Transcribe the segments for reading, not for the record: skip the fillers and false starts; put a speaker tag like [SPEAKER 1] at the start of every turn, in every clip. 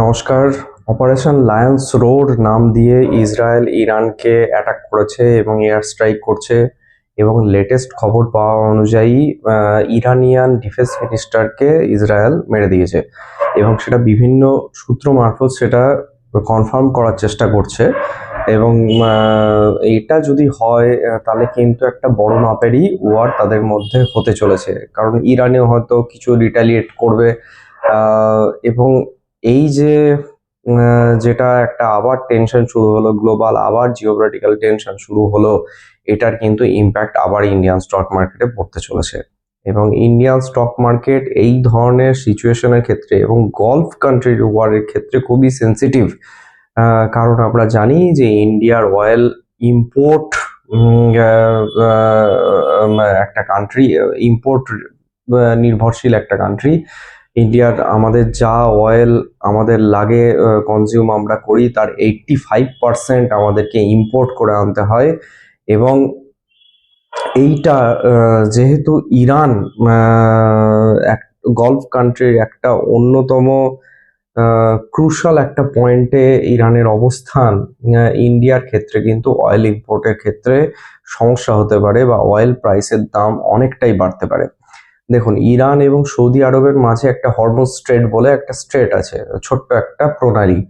[SPEAKER 1] নমস্কার। Operation Lions road নাম দিয়ে ইসরায়েল ইরানকে অ্যাটাক করেছে এবং এয়ার স্ট্রাইক করছে এবং লেটেস্ট খবর পাওয়া অনুযায়ী ইরানিয়ান ডিফেন্স মিনিস্টারকে ইসরায়েল মেরে দিয়েছে এবং সেটা বিভিন্ন সূত্র মারফত সেটা কনফার্ম করার চেষ্টা করছে এবং এটা যদি হয় তাহলে কিন্তু একটা বড় মাপেরই ওয়ার তাদের মধ্যে হতে চলেছে, কারণ ইরানেও হয়তো কিছু রিটালিয়েট করবে এবং এই যে যেটা একটা আবার টেনশন শুরু হলো, গ্লোবাল আবার জিওপলিটিক্যাল টেনশন শুরু হলো, এটার কিন্তু ইম্প্যাক্ট আবার ইন্ডিয়ান স্টক মার্কেটে পড়তে চলেছে। এবং ইন্ডিয়ান স্টক মার্কেট এই ধরনের সিচুয়েশনের ক্ষেত্রে এবং গলফ কান্ট্রির ওয়ারের ক্ষেত্রে খুবই সেন্সিটিভ, কারণ আমরা জানি যে ইন্ডিয়ার অয়েল ইম্পোর্ট একটা কান্ট্রি, ইম্পোর্ট নির্ভরশীল একটা কান্ট্রি। ইন্ডিয়ার আমাদের যা অয়েল আমাদের লাগে কনজিউম আমরা করি, তার 85% আমাদেরকে ইম্পোর্ট করে আনতে হয়। এবং এইটা যেহেতু ইরান এক গলফ কান্ট্রির একটা অন্যতম ক্রুশাল একটা পয়েন্টে ইরানের অবস্থান, ইন্ডিয়ার ক্ষেত্রে কিন্তু অয়েল ইম্পোর্টের ক্ষেত্রে সমস্যা হতে পারে বা অয়েল প্রাইসের দাম অনেকটাই বাড়তে পারে। দেখুন, ইরান এবং সৌদি আরবের মাঝে একটা হরমুজ স্ট্রেট বলে একটা স্ট্রেট আছে, ছোট্ট একটা প্রণালী,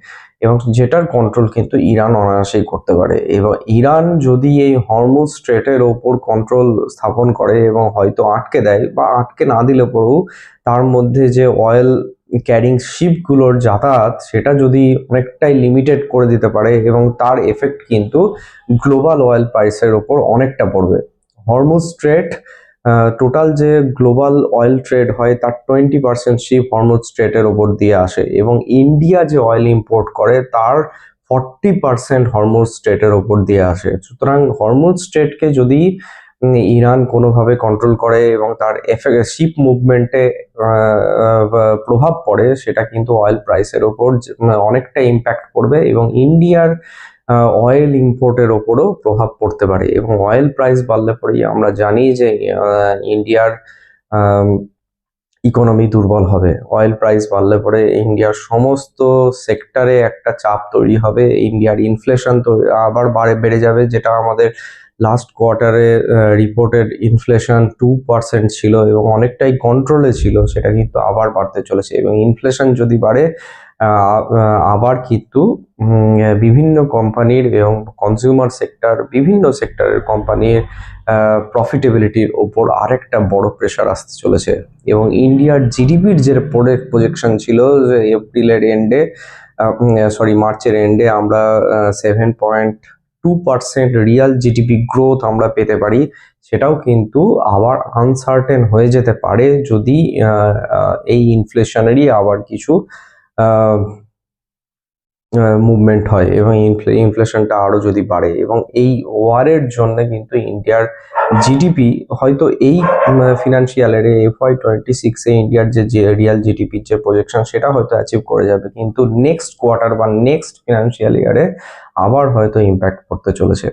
[SPEAKER 1] এবং যেটার কন্ট্রোল কিন্তু ইরান অনায়াসেই করতে পারে। এবং ইরান যদি এই হরমুজ স্ট্রেটের ওপর কন্ট্রোল স্থাপন করে এবং হয়তো আটকে দেয় বা আটকে না দিলে পরেও তার মধ্যে যে অয়েল ক্যারিং শিপগুলোর যাতায়াত সেটা যদি অনেকটাই লিমিটেড করে দিতে পারে, এবং তার এফেক্ট কিন্তু গ্লোবাল অয়েল প্রাইসের ওপর অনেকটা পড়বে। হরমুজ স্ট্রেট টোটাল যে গ্লোবাল অয়েল ট্রেড হয় তার 20% শিপ হরমুজ স্ট্রেটের ওপর দিয়ে আসে, এবং ইন্ডিয়া যে অয়েল ইম্পোর্ট করে তার 40% হরমুজ স্ট্রেটের ওপর দিয়ে আসে। সুতরাং হরমুজ স্ট্রেটকে যদি ইরান কোনোভাবে কন্ট্রোল করে এবং তার শিপ মুভমেন্টে প্রভাব পড়ে, সেটা কিন্তু অয়েল প্রাইসের ওপর অনেকটা ইম্প্যাক্ট পড়বে এবং ইন্ডিয়ার অয়েল ইম্পোর্টের ওপরও প্রভাব পড়তে পারে। এবং অয়েল প্রাইস বাড়লে পরেই আমরা জানি যে ইন্ডিয়ার ইকোনমি দুর্বল হবে। অয়েল প্রাইস বাড়লে পরে ইন্ডিয়ার সমস্ত সেক্টরে একটা চাপ তৈরি হবে। ইন্ডিয়ার ইনফ্লেশন তো আবার বেড়ে যাবে, যেটা আমাদের লাস্ট কোয়ার্টারে রিপোর্টেড ইনফ্লেশন 2% ছিল এবং অনেকটাই কন্ট্রোলে ছিল, সেটা কিন্তু আবার বাড়তে চলেছে। এবং ইনফ্লেশন যদি বাড়ে আবার কিন্তু বিভিন্ন কোম্পানির এবং কনজিউমার সেক্টর, বিভিন্ন সেক্টরের কোম্পানির প্রফিটেবিলিটির ওপর আরেকটা বড় প্রেশার আসতে চলেছে। এবং ইন্ডিয়ার জিডিপির যে প্রজেকশন ছিল যে এপ্রিলের এন্ডে, মার্চের এন্ডে আমরা 7.2% রিয়াল জিডিপি গ্রোথ আমরা পেতে পারি, সেটাও কিন্তু আবার আনসার্টেন হয়ে যেতে পারে যদি এই ইনফ্লেশনেরই আবার কিছু মুভমেন্ট হয় এবং ইনফ্লেশনটা আরো যদি বাড়ে। এবং এই ওয়ারের জন্য কিন্তু ইন্ডিয়ার জিডিপি হয়তো এই ফিনান্সিয়ালের FY26-এ ইন্ডিয়ার যে রিয়াল জিডিপির যে প্রজেকশন সেটা হয়তো অ্যাচিভ করে যাবে, কিন্তু নেক্সট কোয়ার্টার বা নেক্সট ফিনান্সিয়াল ইয়ারে আবার হয়তো ইম্প্যাক্ট পড়তে চলেছে।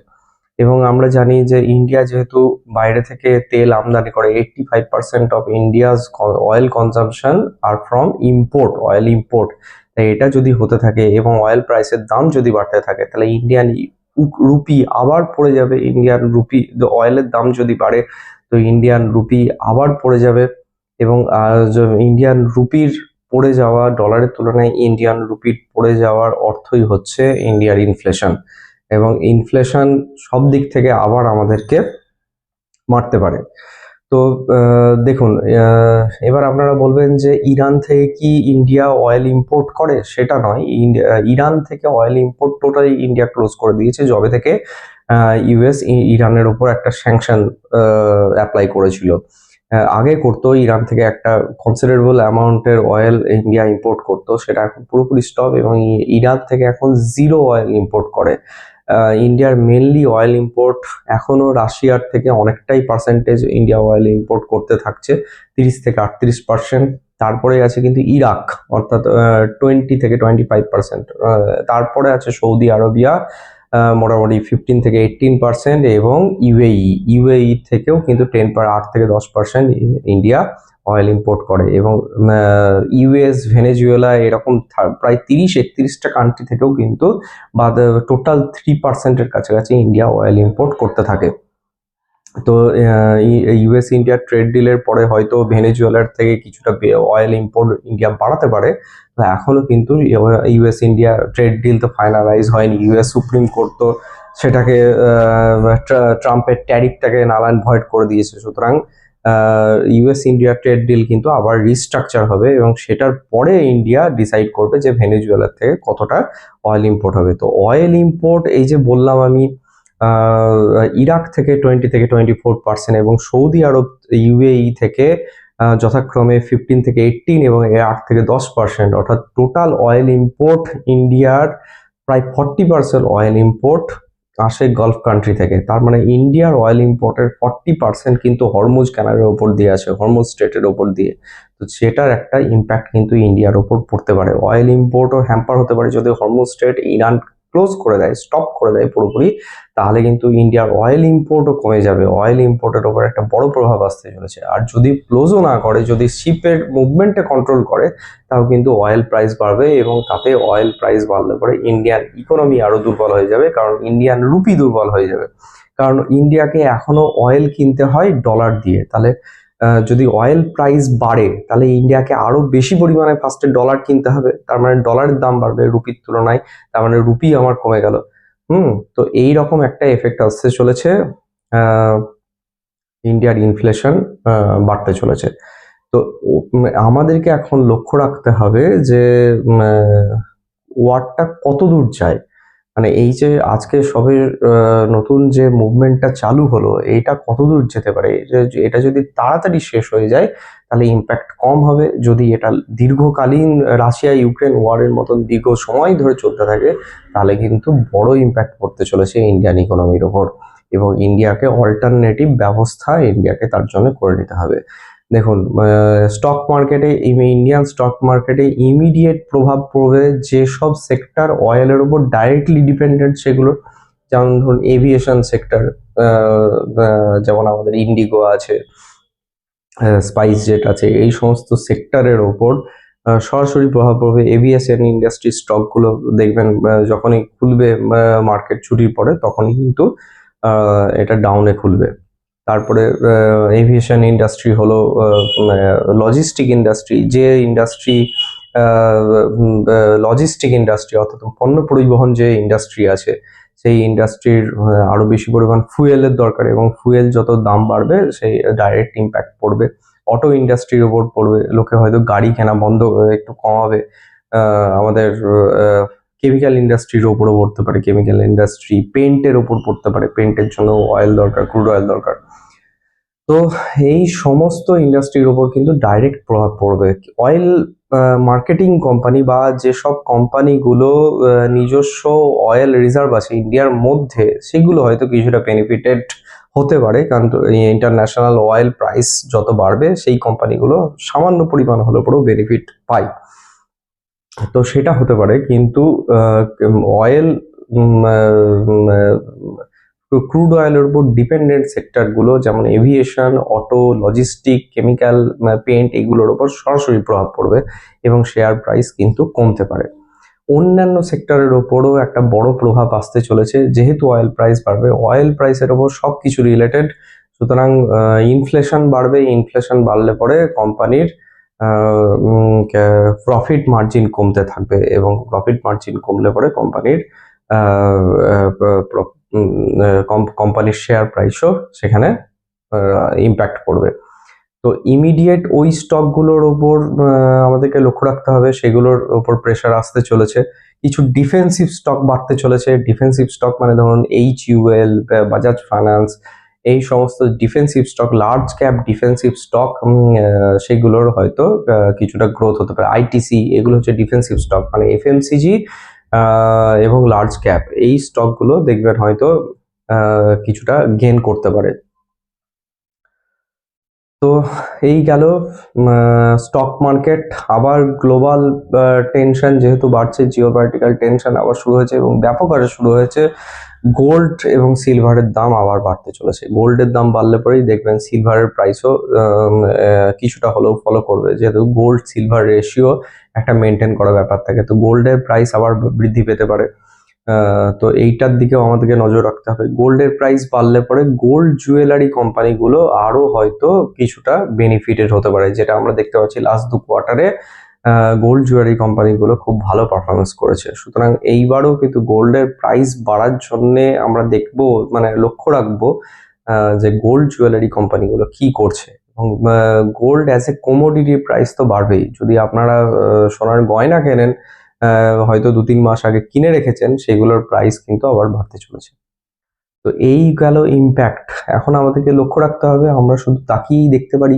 [SPEAKER 1] এবং আমরা জানি যে ইন্ডিয়া যেহেতু বাইরে থেকে তেল আমদানি করে, 85% of India's oil consumption are from import, oil import. তাই এটা যদি হতে থাকে এবং অয়েল প্রাইসের দাম যদি বাড়তে থাকে, তাহলে ইন্ডিয়ান রুপি আবার পড়ে যাবে। ইন্ডিয়ান রুপি, অয়েলের দাম যদি বাড়ে তো ইন্ডিয়ান রুপি আবার পড়ে যাবে। এবং ইন্ডিয়ান রুপির পড়ে যাওয়া, ডলারের তুলনায় ইন্ডিয়ান রুপির পড়ে যাওয়ার অর্থই হচ্ছে ইন্ডিয়ার ইনফ্লেশন। এবং ইনফ্লেশন সব দিক থেকে আবার আমাদেরকে মারতে পারে। তো দেখুন, এবার আপনারা বলবেন যে ইরান থেকে কি ইন্ডিয়া অয়েল ইম্পোর্ট করে? সেটা নয়। ইরান থেকে oil import totally India close করে দিয়েছে যবে থেকে ইউএস ইরানের উপর একটা স্যাংশন অ্যাপ্লাই করেছিল। আগে করতো, ইরান থেকে একটা কনসিডারেবল অ্যামাউন্টের অয়েল ইন্ডিয়া ইম্পোর্ট করতো, সেটা এখন পুরোপুরি স্টপ এবং ইরান থেকে এখন জিরো অয়েল ইম্পোর্ট করে। ইন্ডিয়ার মেনলি অয়েল ইম্পোর্ট এখনো রাশিয়ার থেকে অনেকটাই পার্সেন্টেজ ইন্ডিয়া অয়েল ইম্পোর্ট করতে থাকছে, 30 থেকে 38%। তারপরে আছে কিন্তু ইরাক, অর্থাৎ 20 থেকে 25%। তারপরে আছে সৌদি আরবিয়া, মোটামুটি 15 থেকে 18%, এবং ইউএই থেকেও কিন্তু 8 থেকে 10% ইন্ডিয়া অয়েল ইম্পোর্ট করে, এবং ইউএস, ভেনেজুয়েলা এরকম প্রায় 30-31টা কান্ট্রি থেকেও কিন্তু বা টোটাল 3%-এর কাছাকাছি ইন্ডিয়া অয়েল ইম্পোর্ট করতে থাকে। তো ইউএস ইন্ডিয়া ট্রেড ডিলের পরে হয়তো ভেনেজুয়েলার থেকে কিছুটা অয়েল ইম্পোর্ট ইন্ডিয়া বাড়াতে পারে। এখনো কিন্তু ইউএস ইন্ডিয়া ট্রেড ডিল তো ফাইনালাইজ হয়নি। ইউএস সুপ্রিম কোর্ট তো সেটাকে ট্রাম্পের ট্যারিফটাকে নাল অ্যান্ড ভয়েড করে দিয়েছে। সুতরাং ইউএস ইন্ডিয়া ট্রেড ডিল কিন্তু আবার রিস্ট্রাকচার হবে, এবং সেটার পরে ইন্ডিয়া ডিসাইড করবে যে ভেনেজুয়েলার থেকে কতটা অয়েল ইম্পোর্ট হবে। তো অয়েল ইম্পোর্ট এই যে বললাম আমি, ইরাক থেকে 20-24% এবং সৌদি আরব, ইউএই থেকে যথাক্রমে 15-18 এবং 8-10%, অর্থাৎ টোটাল অয়েল ইম্পোর্ট ইন্ডিয়ার প্রায় 40% অয়েল ইম্পোর্ট আসে গালফ কান্ট্রি থেকে। তার মানে ইন্ডিয়ার অয়েল ইম্পোর্টের 40% কিন্তু হরমুজ ক্যানালের ওপর দিয়ে আসে, হরমুজ স্ট্রেটের ওপর দিয়ে। তো সেটার একটা ইম্প্যাক্ট কিন্তু ইন্ডিয়ার ওপর পড়তে পারে। অয়েল ইম্পোর্টও হ্যাম্পার হতে পারে যদি হরমুজ স্ট্রেট ইরান ক্লোজ করে দেয়, স্টপ করে দেয় পুরোপুরি, তাহলে কিন্তু ইন্ডিয়ার অয়েল ইম্পোর্টও কমে যাবে। অয়েল ইম্পোর্টের ওপর একটা বড় প্রভাব আসতে চলেছে। আর যদি ক্লোজও না করে, যদি শিপের মুভমেন্টে কন্ট্রোল করে, তাও কিন্তু অয়েল প্রাইস বাড়বে, এবং তাতে অয়েল প্রাইস বাড়লে পরে ইন্ডিয়ান ইকোনমি আরো দুর্বল হয়ে যাবে, কারণ ইন্ডিয়ান রুপি দুর্বল হয়ে যাবে। কারণ ইন্ডিয়াকে এখনো অয়েল কিনতে হয় ডলার দিয়ে। তাহলে যদি অয়েল প্রাইস বাড়ে, তাহলে ইন্ডিয়াকে আরো বেশি পরিমাণে ফার্স্টে ডলার কিনতে হবে, তার মানে ডলারের দাম বাড়বে রুপির তুলনায়, তার মানে রুপি আমার কমে গেল। তো এই রকম একটা এফেক্ট আসতে চলেছে, ইন্ডিয়ার ইনফ্লেশন বাড়তে চলেছে। তো আমাদেরকে এখন লক্ষ্য রাখতে হবে যে ওয়ারটা কত দূর যায়। মানে এই যে আজকে সবে নতুন যে মুভমেন্টটা চালু হলো, এইটা কতদূর যেতে পারে। এটা যদি তাড়াতাড়ি শেষ হয়ে যায় তাহলে ইম্প্যাক্ট কম হবে। যদি এটা দীর্ঘকালীন রাশিয়া ইউক্রেন ওয়ারের মতন দীর্ঘ সময় ধরে চলতে থাকে, তাহলে কিন্তু বড় ইম্প্যাক্ট পড়তে চলেছে ইন্ডিয়ান ইকোনমির ওপর, এবং ইন্ডিয়াকে অল্টারনেটিভ ব্যবস্থা ইন্ডিয়াকে তার জন্য করে নিতে হবে। দেখুন, স্টক মার্কেটে, ইন্ডিয়ান স্টক মার্কেটে ইমিডিয়েট প্রভাব পড়বে যেসব সেক্টর অয়েলের উপর ডাইরেক্টলি ডিপেন্ডেন্ট সেগুলো, যেমন ধরুন এভিয়েশন সেক্টর, যেমন আমাদের ইন্ডিগো আছে, স্পাইস জেট আছে, এই সমস্ত সেক্টরের ওপর সরাসরি প্রভাব পড়বে। এভিয়েশন ইন্ডাস্ট্রি স্টকগুলো দেখবেন যখনই খুলবে মার্কেট ছুটির পরে, তখনই কিন্তু এটা ডাউনে খুলবে। তারপরে এভিয়েশন ইন্ডাস্ট্রি হলো লজিস্টিক ইন্ডাস্ট্রি, যে ইন্ডাস্ট্রি লজিস্টিক ইন্ডাস্ট্রি অর্থাৎ পণ্য পরিবহন যে ইন্ডাস্ট্রি আছে, সেই ইন্ডাস্ট্রির আরো বেশি পরিমাণ ফুয়েলের দরকার, এবং ফুয়েল যত দাম বাড়বে সেই ডাইরেক্ট ইম্প্যাক্ট পড়বে অটো ইন্ডাস্ট্রির ওপর পড়বে। লোকে হয়তো গাড়ি কেনা বন্ধ একটু কমাবে। আমাদের কেমিক্যাল ইন্ডাস্ট্রির ওপরও পড়তে পারে, কেমিক্যাল ইন্ডাস্ট্রি, পেন্টের ওপর পড়তে পারে, পেন্টের জন্য অয়েল দরকার, ক্রুড অয়েল দরকার। তো এই সমস্ত ইন্ডাস্ট্রির ওপর কিন্তু ডাইরেক্ট প্রভাব পড়বে। অয়েল মার্কেটিং কোম্পানি বা যেসব কোম্পানিগুলো নিজস্ব অয়েল রিজার্ভ আছে ইন্ডিয়ার মধ্যে, সেগুলো হয়তো কিছুটা বেনিফিটেড হতে পারে, কারণ ইন্টারন্যাশনাল অয়েল প্রাইস যত বাড়বে সেই কোম্পানিগুলো সামান্য পরিমাণ হলেও পরেও বেনিফিট পায়। তো সেটা হতে পারে, কিন্তু অয়েল ক্রুড অয়েলের উপর ডিপেন্ডেন্ট সেক্টরগুলো যেমন aviation, auto, logistic, chemical, paint, এগুলোর উপর সরাসরি প্রভাব পড়বে, এবং শেয়ার প্রাইস কিন্তু কমতে পারে। অন্যান্য সেক্টরের ওপরও একটা বড় প্রভাব আসতে চলেছে, যেহেতু অয়েল প্রাইস বাড়বে, অয়েল প্রাইসের ওপর সবকিছু রিলেটেড। সুতরাং ইনফ্লেশন বাড়বে, ইনফ্লেশন বাড়লে পরে কোম্পানির প্রফিট মার্জিন কমতে থাকবে, এবং প্রফিট মার্জিন কমলে পরে কোম্পানির শেয়ার প্রাইসও সেখানে ইম্প্যাক্ট পড়বে। তো ইমিডিয়েট ওই স্টকগুলোর ওপর আমাদেরকে লক্ষ্য রাখতে হবে, সেগুলোর ওপর প্রেশার আসতে চলেছে। কিছু ডিফেন্সিভ স্টক বাড়তে চলেছে। ডিফেন্সিভ স্টক মানে ধরুন HUL, বাজাজ ফাইন্যান্স, এই সমস্ত defensive stock, large cap defensive stock, সেগুলোর হয়তো কিছুটা গ্রোথ হতে পারে। ITC, এগুলো হচ্ছে ডিফেন্সিভ স্টক, মানে FMCG এবং লার্জ ক্যাপ, এই স্টকগুলো দেখবেন হয়তো কিছুটা গেইন করতে পারে। তো এই গেল স্টক মার্কেট। আবার গ্লোবাল টেনশন যেহেতু বাড়ছে, জিওপলিটিক্যাল টেনশন আবার শুরু হয়েছে, এবং ব্যাপক হারে শুরু হয়েছে। গোল্ড এবং সিলভারের দাম আবার বাড়তে চলেছে। গোল্ডের দাম বাড়লে পরেই দেখবেন সিলভারের প্রাইসও কিছুটা হলেও ফলো করবে, যেহেতু গোল্ড সিলভার রেশিও একটা মেনটেন করা ব্যাপার থাকে, তো গোল্ডের প্রাইস আবার বৃদ্ধি পেতে পারে। তো এইটার দিকেও আমাদেরকে নজর রাখতে হবে। গোল্ডের প্রাইস বাড়লে পরে গোল্ড জুয়েলারি কোম্পানিগুলো আরো হয়তো কিছুটা বেনিফিটেড হতে পারে, যেটা আমরা দেখতে পাচ্ছি লাস্ট 2 কোয়ার্টারে গোল্ড জুয়েলারি কোম্পানিগুলো খুব ভালো পারফরমেন্স করেছে। সুতরাং এইবারও কিন্তু গোল্ডের প্রাইস বাড়ার জন্যে আমরা দেখবো, মানে লক্ষ্য রাখবো যে গোল্ড জুয়েলারি কোম্পানিগুলো কি করছে। এবং gold as a commodity price তো বাড়বেই। যদি আপনারা সোনার গয়না কেনেন, হয়তো 2-3 মাস আগে কিনে রেখেছেন, সেগুলোর প্রাইস কিন্তু আবার বাড়তে চলেছে। তো এই গেল ইম্প্যাক্ট। এখন আমাদেরকে লক্ষ্য রাখতে হবে, আমরা শুধু তাকিয়েই দেখতে পারি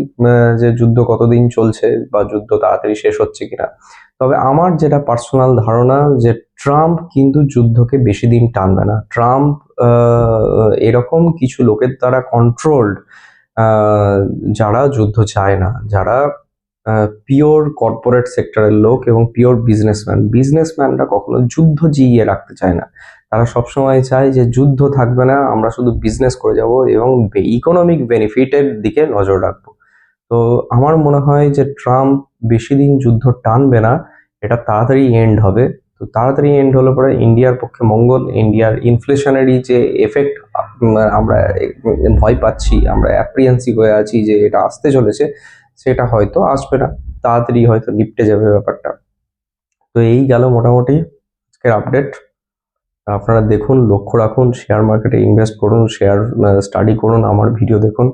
[SPEAKER 1] যে যুদ্ধ কতদিন চলছে বা যুদ্ধ তাড়াতাড়ি শেষ হচ্ছে কিনা। তবে আমার যেটা পার্সোনাল ধারণা, যে ট্রাম্প কিন্তু যুদ্ধকে বেশি দিন টানবে না। ট্রাম্প এরকম কিছু লোকের দ্বারা কন্ট্রোলড, যারা যুদ্ধ চায় না, যারা পিওর কর্পোরেট সেক্টরের লোক এবং পিওর বিজনেসম্যান। বিজনেসম্যানরা কখনো যুদ্ধ জিইয়ে রাখতে চায় না। তারা সবসময় চায় যে যুদ্ধ থাকবে না, আমরা শুধু বিজনেস করে যাব এবং ইকোনমিক বেনিফিটের দিকে নজর রাখবো। তো আমার মনে হয় যে ট্রাম্প বেশি দিন যুদ্ধ টানবে না, এটা তাড়াতাড়ি এন্ড হবে। তো তাড়াতাড়ি এন্ড হলে পরে ইন্ডিয়ার পক্ষে মঙ্গল। ইন্ডিয়ার ইনফ্লেশনারি যে এফেক্ট আমরা ভয় পাচ্ছি, আমরা অ্যাপ্রিহেন্সিভ হয়ে আছি যে এটা আসতে চলেছে, সেটা হয়তো আসবে না, তাড়াতাড়ি হয়তো নিপটে যাবে ব্যাপারটা। তো এই গেল মোটামুটি আজকের আপডেট। আপনারা দেখুন, লক্ষ্য রাখুন, শেয়ার মার্কেটে ইনভেস্ট করুন, শেয়ার স্টাডি করুন, আমার ভিডিও দেখুন।